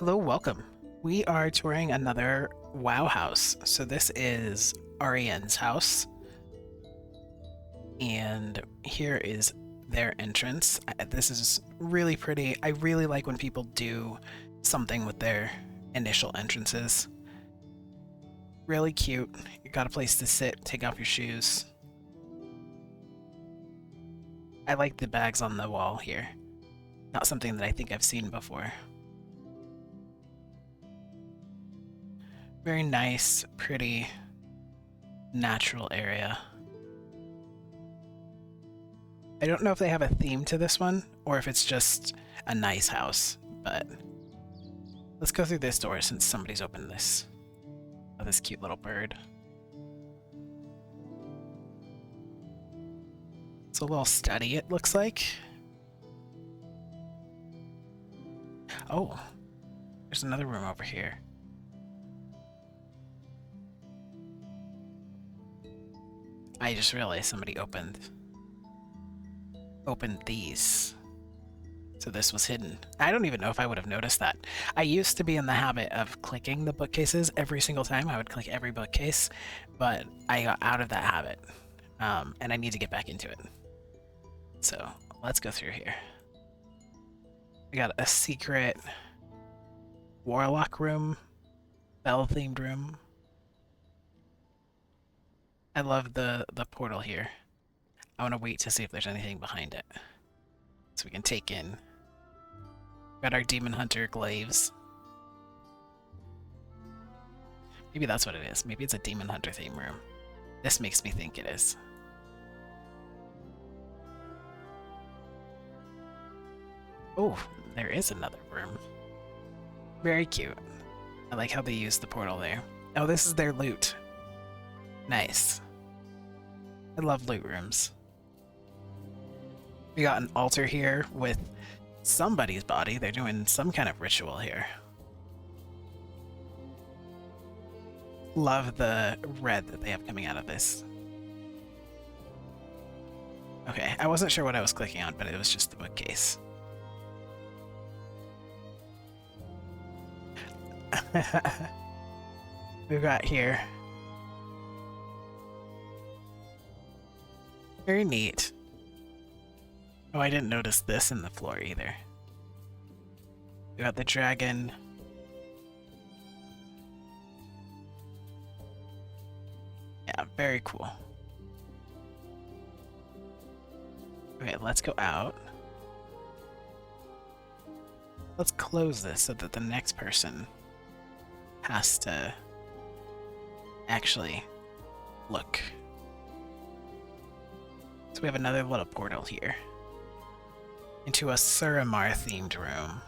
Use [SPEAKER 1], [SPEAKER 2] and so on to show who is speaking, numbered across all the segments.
[SPEAKER 1] Hello, welcome. We are touring another WoW house. So this is Aurienne's house, and here is their entrance. This is really pretty. I really like when people do something with their initial entrances. Really cute. You got a place to sit, take off your shoes. I like the bags on the wall here. Not something that I think I've seen before. Very nice, pretty, natural area. I don't know if they have a theme to this one or if it's just a nice house, but let's go through this door since somebody's opened this. Oh, this cute little bird. It's a little study, it looks like. Oh, there's another room over here. I just realized somebody opened these. So this was hidden. I don't even know if I would have noticed that. I used to be in the habit of clicking the bookcases every single time. I would click every bookcase, but I got out of that habit, and I need to get back into it. So let's go through here. We got a secret warlock room, bell-themed room. I love the portal here. I want to wait to see if there's anything behind it, so we can take in. Got our demon hunter glaives. Maybe that's what it is. Maybe it's a demon hunter theme room. This makes me think it is. Oh, there is another room. Very cute. I like how they use the portal there. Oh, this is their loot. Nice. I love loot rooms. We got an altar here with somebody's body. They're doing some kind of ritual here. Love the red that they have coming out of this. Okay, I wasn't sure what I was clicking on, but it was just the bookcase. We've got here. Very neat. Oh, I didn't notice this in the floor either. We got the dragon. Yeah, very cool. Okay, let's go out. Let's close this so that the next person has to actually look. So we have another little portal here into a Suramar themed room.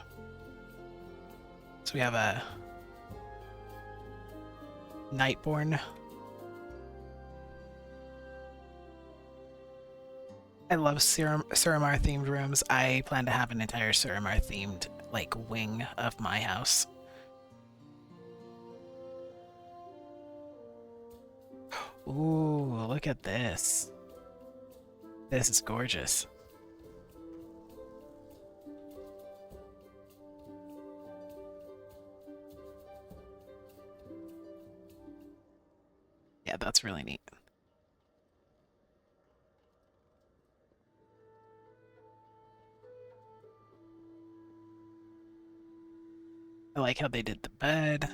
[SPEAKER 1] So we have a Nightborn. I love Suramar themed rooms. I plan to have an entire Suramar themed like wing of my house. Ooh, look at this. This is gorgeous. Yeah, that's really neat. I like how they did the bed.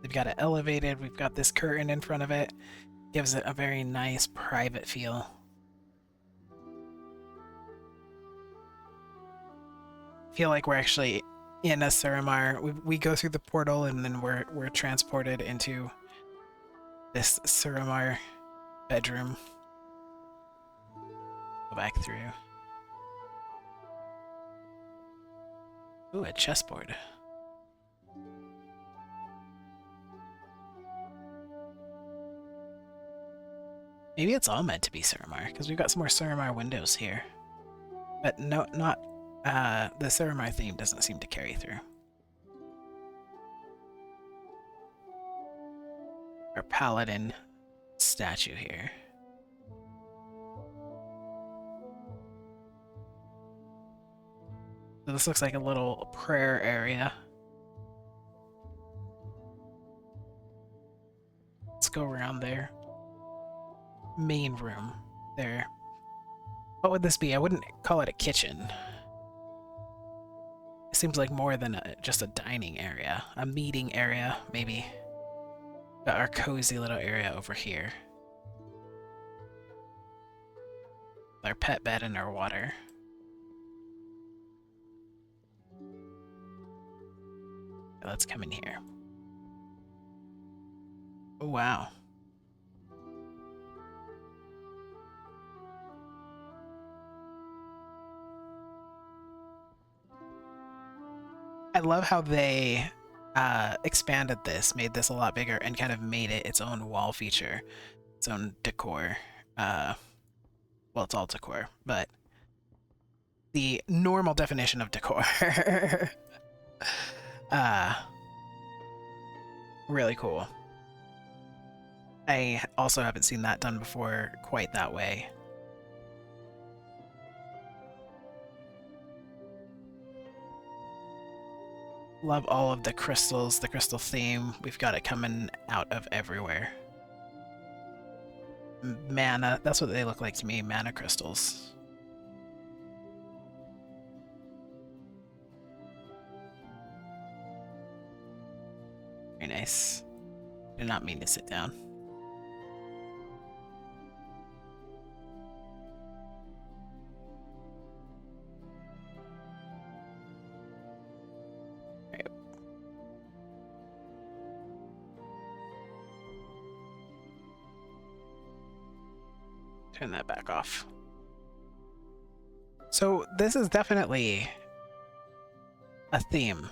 [SPEAKER 1] They've got it elevated. We've got this curtain in front of it. Gives it a very nice private feel. Feel like we're actually in a Suramar. We go through the portal and then we're transported into this Suramar bedroom. Go back through. Ooh, a chessboard. Maybe it's all meant to be Suramar, because we've got some more Suramar windows here. But no, not the Suramar theme doesn't seem to carry through. Our paladin statue here. So this looks like a little prayer area. go around their main room. There. What would this be? I wouldn't call it a kitchen. It seems like more than just a dining area. A meeting area, maybe. Got our cozy little area over here. Our pet bed and our water. Let's come in here. Oh, wow. I love how they expanded this, made this a lot bigger, and kind of made it its own wall feature, its own decor. Well, it's all decor, but the normal definition of decor. Really cool. I also haven't seen that done before quite that way. Love all of the crystals, the crystal theme. We've got it coming out of everywhere. Mana, that's what they look like to me, mana crystals. Very nice. Did not mean to sit down. Right. Turn that back off. So this is definitely a theme.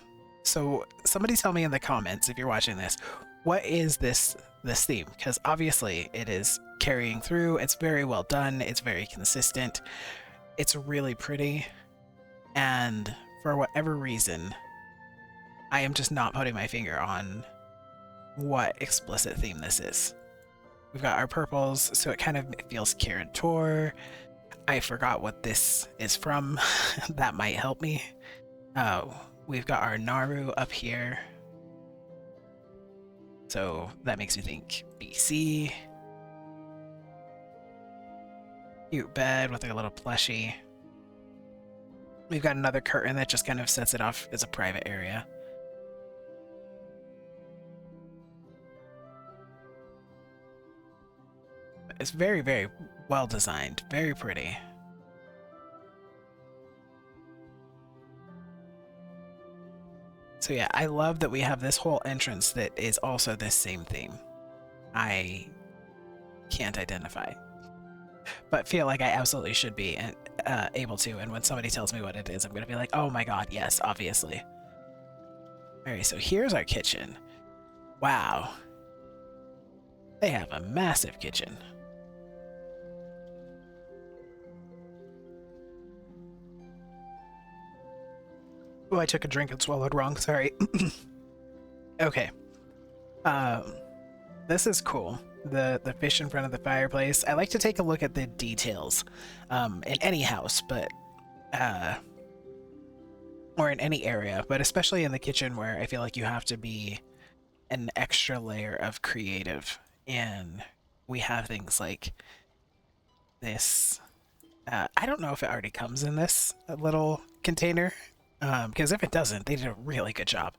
[SPEAKER 1] So somebody tell me in the comments, if you're watching this, what is this theme? Because obviously it is carrying through. It's very well done. It's very consistent. It's really pretty. And for whatever reason, I am just not putting my finger on what explicit theme this is. We've got our purples, so it kind of feels curator. I forgot what this is from. That might help me. We've got our Naru up here. So that makes me think BC. Cute bed with a little plushie. We've got another curtain that just kind of sets it off as a private area. It's very, very well designed. Very pretty. So yeah, I love that we have this whole entrance that is also this same theme. I can't identify, but feel like I absolutely should be able to, and when somebody tells me what it is, I'm gonna be like, oh my god, yes, obviously. Alright, so here's our kitchen. Wow. They have a massive kitchen. Oh, I took a drink and swallowed wrong, sorry. Okay. This is cool. The fish in front of the fireplace. I like to take a look at the details in any house, but or in any area, but especially in the kitchen where I feel like you have to be an extra layer of creative. And we have things like this. I don't know if it already comes in this little container. Because if it doesn't, they did a really good job.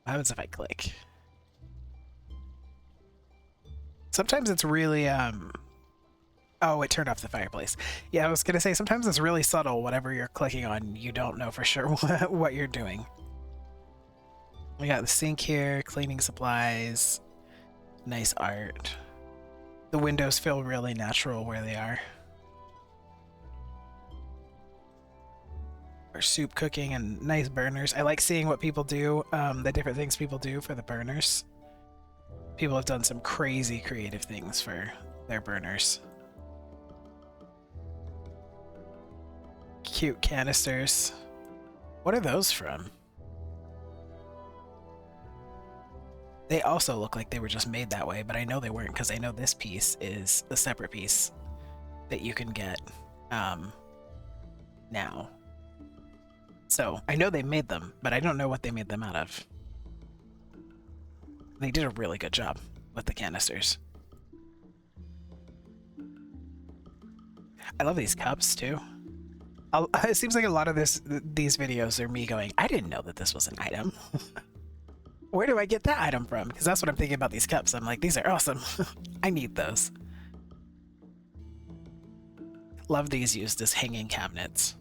[SPEAKER 1] What happens if I click? Sometimes it's really, oh, it turned off the fireplace. Yeah, I was gonna say, sometimes it's really subtle. Whatever you're clicking on, you don't know for sure what you're doing. We got the sink here, cleaning supplies, nice art. The windows feel really natural where they are. Soup cooking and nice burners. I like seeing what people do, the different things people do for the burners. People have done some crazy creative things for their burners. Cute canisters. What are those from? They also look like they were just made that way, but I know they weren't because I know this piece is a separate piece that you can get now. So I know they made them, but I don't know what they made them out of. They did a really good job with the canisters. I love these cups too. It seems like a lot of these videos are me going, I didn't know that this was an item. Where do I get that item from? Because that's what I'm thinking about these cups. I'm like, these are awesome. I need those. Love these used as hanging cabinets.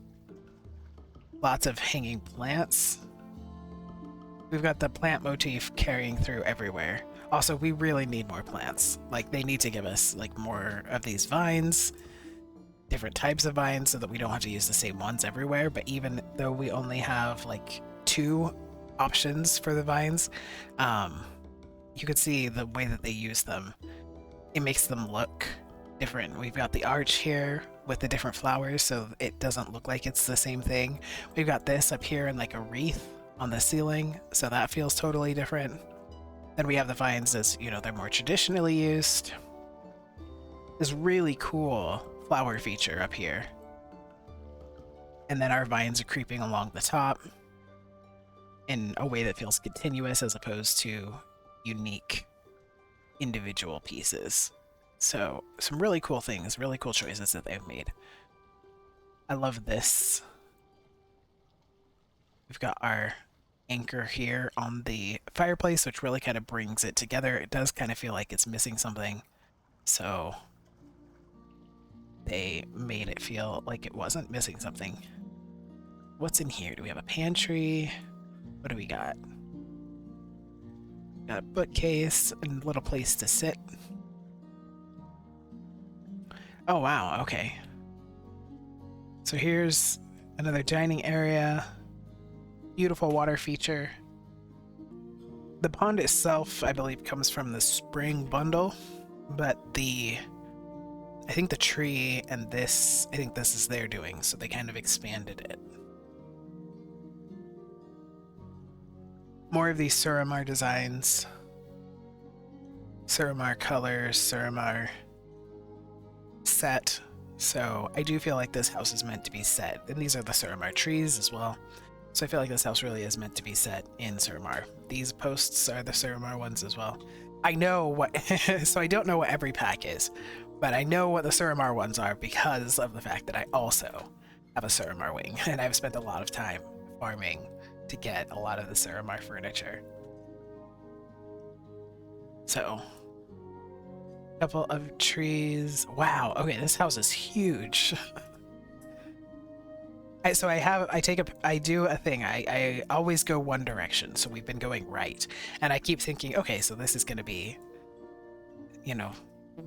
[SPEAKER 1] Lots of hanging plants. We've got the plant motif carrying through everywhere. Also, we really need more plants. Like, they need to give us like more of these vines, different types of vines, so that we don't have to use the same ones everywhere. But even though we only have like 2 options for the vines, you could see the way that they use them. It makes them look different. We've got the arch here with the different flowers, so it doesn't look like it's the same thing. We've got this up here in like a wreath on the ceiling, so that feels totally different. Then we have the vines as, you know, they're more traditionally used. This really cool flower feature up here. And then our vines are creeping along the top in a way that feels continuous as opposed to unique individual pieces. So some really cool things, really cool choices that they've made. I love this. We've got our anchor here on the fireplace, which really kind of brings it together. It does kind of feel like it's missing something, so they made it feel like it wasn't missing something. What's in here? Do we have a pantry? What do we got? Got a bookcase and a little place to sit. Oh wow, okay. So here's another dining area. Beautiful water feature. The pond itself, I believe, comes from the spring bundle, but I think the tree and this, I think this is their doing, so they kind of expanded it. More of these Suramar designs. Suramar colors, Suramar set. So I do feel like this house is meant to be set. And these are the Suramar trees as well. So I feel like this house really is meant to be set in Suramar. These posts are the Suramar ones as well. I know what, so I don't know what every pack is, but I know what the Suramar ones are because of the fact that I also have a Suramar wing, and I've spent a lot of time farming to get a lot of the Suramar furniture. So, a couple of trees. Wow, okay, this house is huge. I do a thing. I always go one direction, so we've been going right. And I keep thinking, okay, so this is going to be, you know,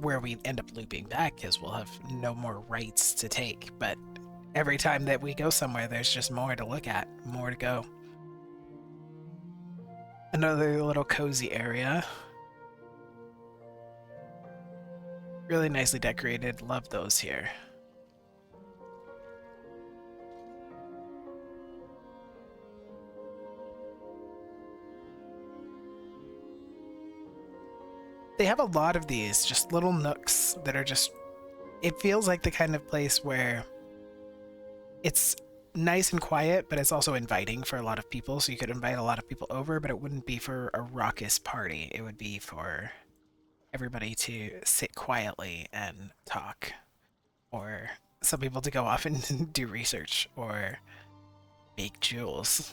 [SPEAKER 1] where we end up looping back because we'll have no more rights to take. But every time that we go somewhere, there's just more to look at, more to go. Another little cozy area. Really nicely decorated. Love those here. They have a lot of these, just little nooks that are just, it feels like the kind of place where it's nice and quiet, but it's also inviting for a lot of people. So you could invite a lot of people over, but it wouldn't be for a raucous party. It would be for everybody to sit quietly and talk, or some people to go off and do research or make jewels.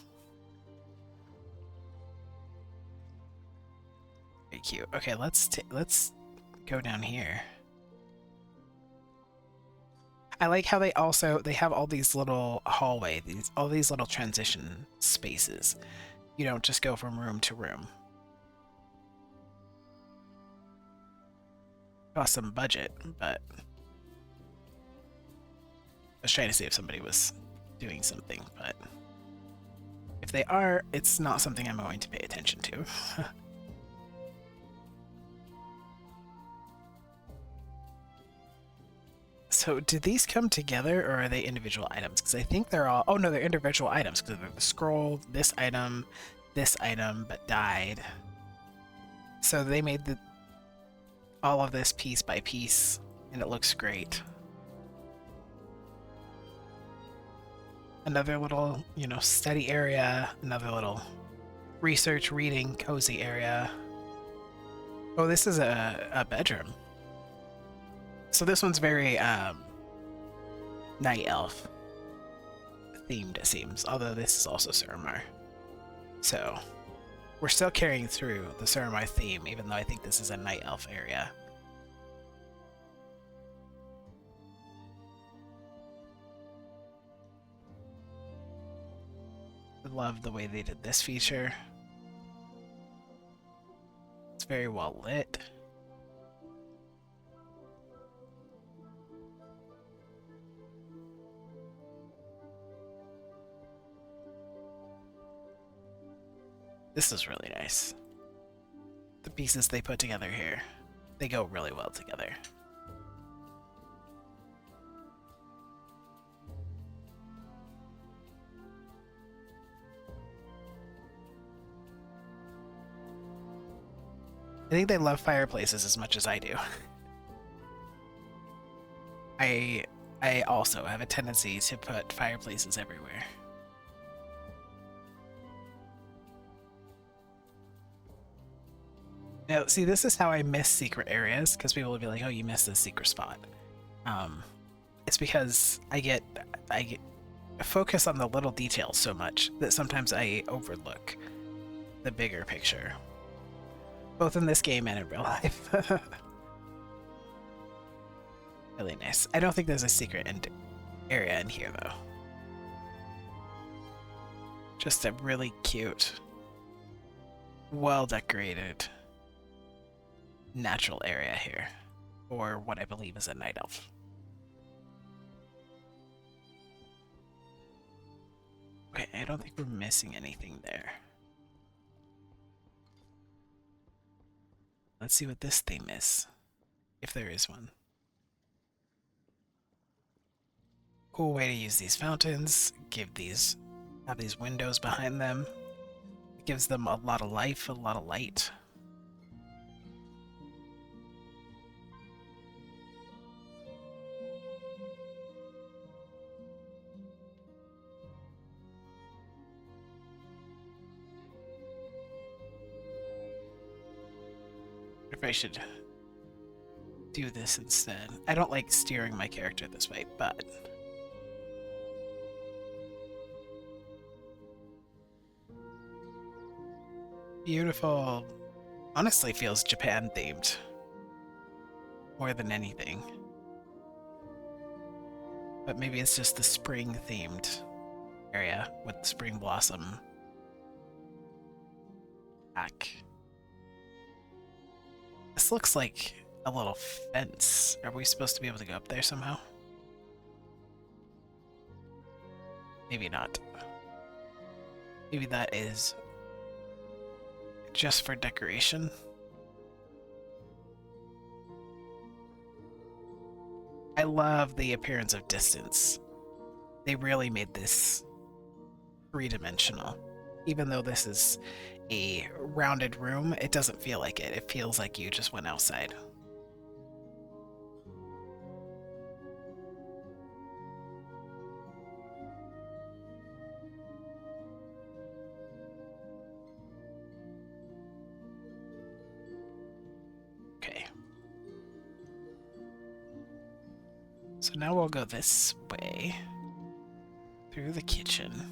[SPEAKER 1] Very cute. Okay, let's go down here. I like how they have all these little all these little transition spaces. You don't just go from room to room. Cost some budget, but I was trying to see if somebody was doing something, but if they are, it's not something I'm going to pay attention to. So do these come together, or are they individual items? Because I think they're all... Oh, no, they're individual items, because they're the scroll, this item, but died. So they made all of this piece by piece, and it looks great. Another little, you know, study area, another little research, reading, cozy area. Oh, this is a bedroom. So this one's very night elf themed, it seems, although this is also Suramar. So we're still carrying through the Suramar theme, even though I think this is a night elf area. I love the way they did this feature. It's very well lit. This is really nice. The pieces they put together here, they go really well together. I think they love fireplaces as much as I do. I also have a tendency to put fireplaces everywhere. Now, see, this is how I miss secret areas, because people will be like, "Oh, you missed this secret spot." It's because I focus on the little details so much that sometimes I overlook the bigger picture, both in this game and in real life. Really nice. I don't think there's a secret area in here, though. Just a really cute, well-decorated natural area here, or what I believe is a night elf. Okay, I don't think we're missing anything there. Let's see what this theme is, if there is one. Cool way to use these fountains, have these windows behind them. It gives them a lot of life, a lot of light. If I should do this instead. I don't like steering my character this way, but beautiful. Honestly feels Japan themed more than anything. But maybe it's just the spring themed area with spring blossom pack. This looks like a little fence. Are we supposed to be able to go up there somehow? Maybe not. Maybe that is just for decoration. I love the appearance of distance. They really made this three-dimensional. Even though this is a rounded room, it doesn't feel like it. It feels like you just went outside. Okay. So now we'll go this way through the kitchen.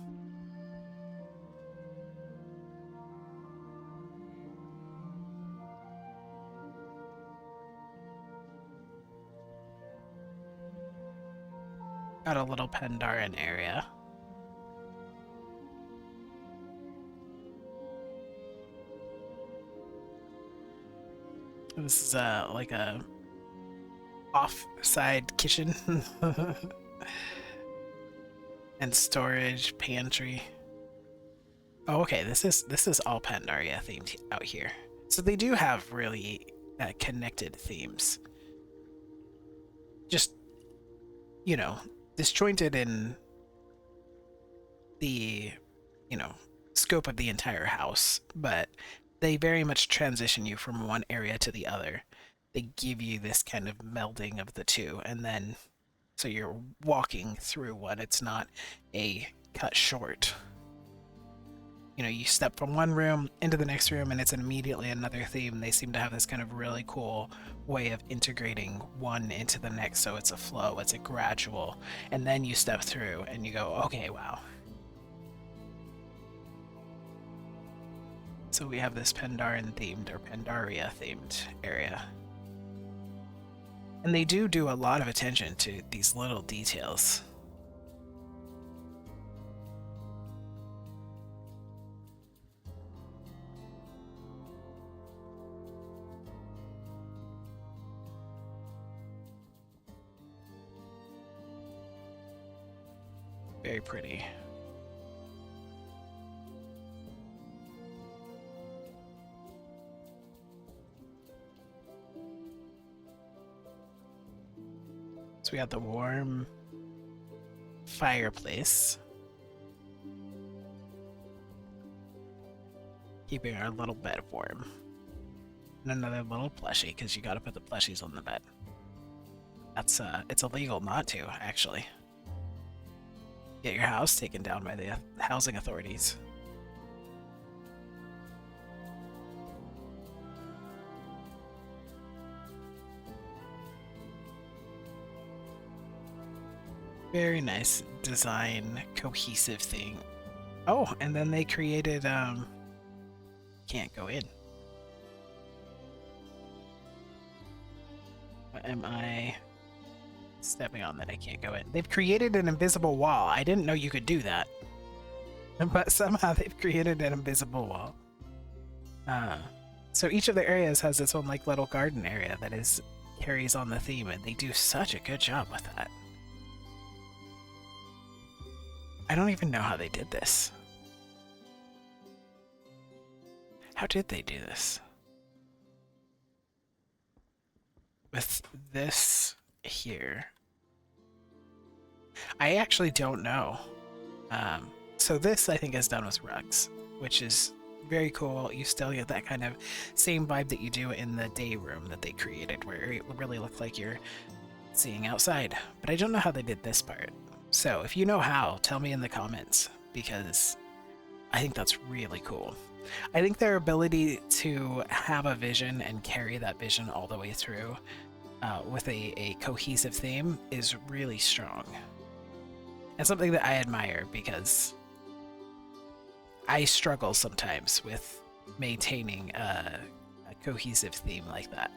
[SPEAKER 1] Got a little Pandarian area. This is like a off-side kitchen and storage pantry. Oh, okay. This is all Pandaria themed out here. So they do have really connected themes. Just, you know, disjointed in the, scope of the entire house, but they very much transition you from one area to the other. They give you this kind of melding of the two, and then so you're walking through one. It's not a cut short, you step from one room into the next room and it's immediately another theme. They seem to have this kind of really cool way of integrating one into the next, so it's a flow, it's a gradual, and then you step through and you go, okay, wow. So we have this Pandarian themed or Pandaria themed area. And they do a lot of attention to these little details. Very pretty. So we got the warm fireplace, keeping our little bed warm. And another little plushie, because you gotta put the plushies on the bed. That's it's illegal not to, actually. Get your house taken down by the housing authorities. Very nice design, cohesive thing. Oh, and then they created, can't go in. What am I stepping on that I can't go in? They've created an invisible wall. I didn't know you could do that. But somehow they've created an invisible wall. So each of the areas has its own like little garden area that carries on the theme, and they do such a good job with that. I don't even know how they did this. How did they do this? With this here. I actually don't know. So this, I think, is done with rugs, which is very cool. You still get that kind of same vibe that you do in the day room that they created, where it really looked like you're seeing outside. But I don't know how they did this part. So if you know how, tell me in the comments, because I think that's really cool. I think their ability to have a vision and carry that vision all the way through with a cohesive theme is really strong. And something that I admire, because I struggle sometimes with maintaining a cohesive theme like that.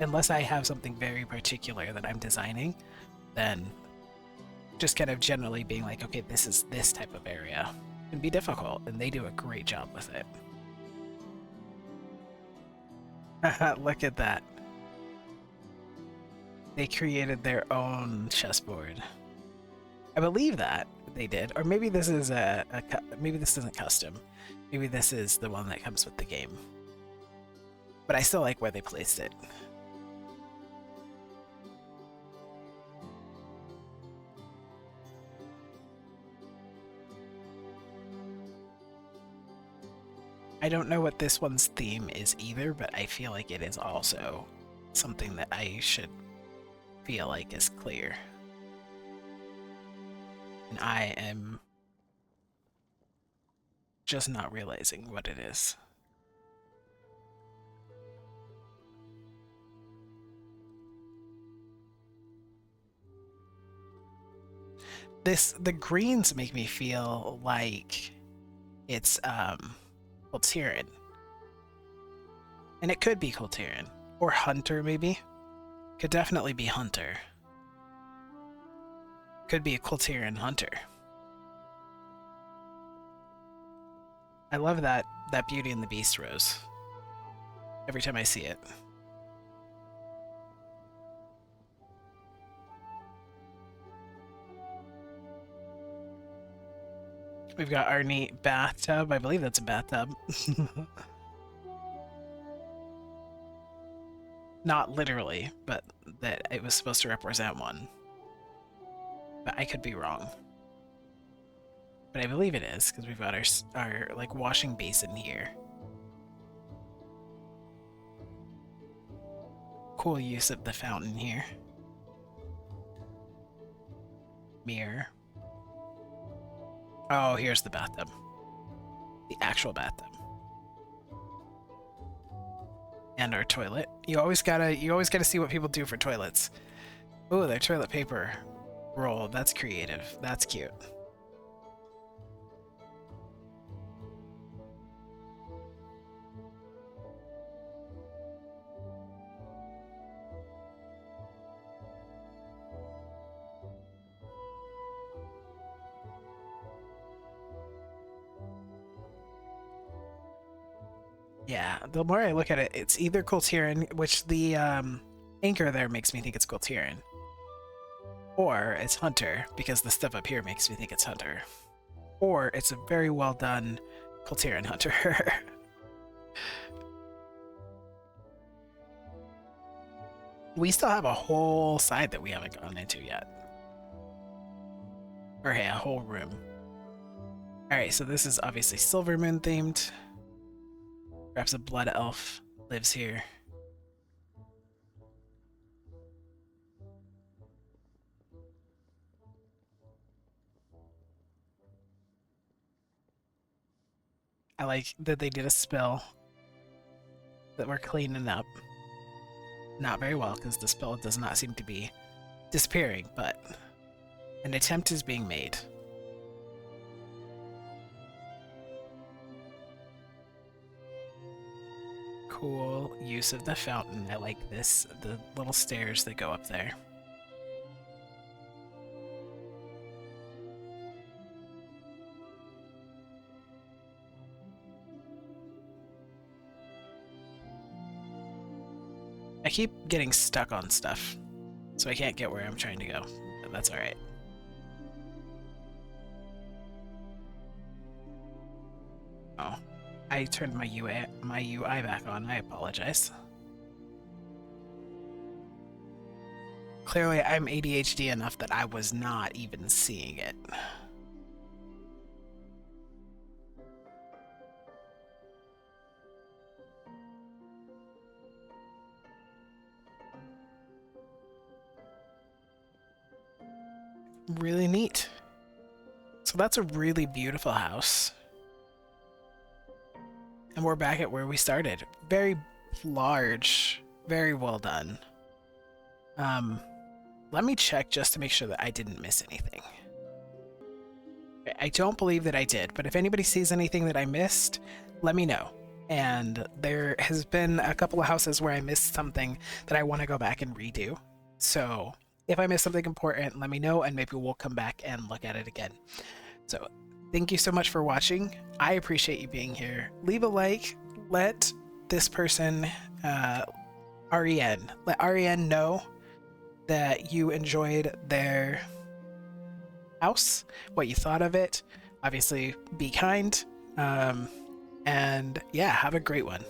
[SPEAKER 1] Unless I have something very particular that I'm designing, then just kind of generally being like, okay, this is this type of area, can be difficult, and they do a great job with it. Look at that. They created their own chessboard. I believe that they did, or maybe this is maybe this isn't custom. Maybe this is the one that comes with the game. But I still like where they placed it. I don't know what this one's theme is either, but I feel like it is also something that I should feel like is clear. And I am just not realizing what it is. The greens make me feel like it's Kul Tiran. And it could be Kul Tiran. Or Hunter, maybe. Could definitely be Hunter. Could be a Kul Tiran Hunter. I love that Beauty and the Beast rose. Every time I see it. We've got our neat bathtub. I believe that's a bathtub. Not literally, but that it was supposed to represent one. But I could be wrong. But I believe it is, because we've got our like washing basin here. Cool use of the fountain here. Mirror. Oh, here's the bathtub. The actual bathtub. And our toilet. You always gotta see what people do for toilets. Oh, their toilet paper roll. That's creative. That's cute. Yeah, the more I look at it, it's either Kul Tiran, which the anchor there makes me think it's Kul Tiran, or it's Hunter, because the stuff up here makes me think it's Hunter, or it's a very well done Kul Tiran Hunter. We still have a whole side that we haven't gone into yet. Or hey, a whole room. Alright, so this is obviously Silvermoon themed. Perhaps a blood elf lives here. I like that they did a spell that we're cleaning up. Not very well, because the spell does not seem to be disappearing, but an attempt is being made. Cool use of the fountain. I like this, the little stairs that go up there. I keep getting stuck on stuff, so I can't get where I'm trying to go, but that's alright. Oh, I turned my UI back on. I apologize. Clearly, I'm ADHD enough that I was not even seeing it. Really neat. So that's a really beautiful house. And we're back at where we started. Very large, very well done. Let me check just to make sure that I didn't miss anything. I don't believe that I did, but if anybody sees anything that I missed, let me know. And there has been a couple of houses where I missed something that I want to go back and redo. So if I miss something important, let me know, and maybe we'll come back and look at it again. So thank you so much for watching. I appreciate you being here. Leave a like. Let this person, Aurienne, let Aurienne know that you enjoyed their house, what you thought of it. Obviously, be kind. And yeah, have a great one.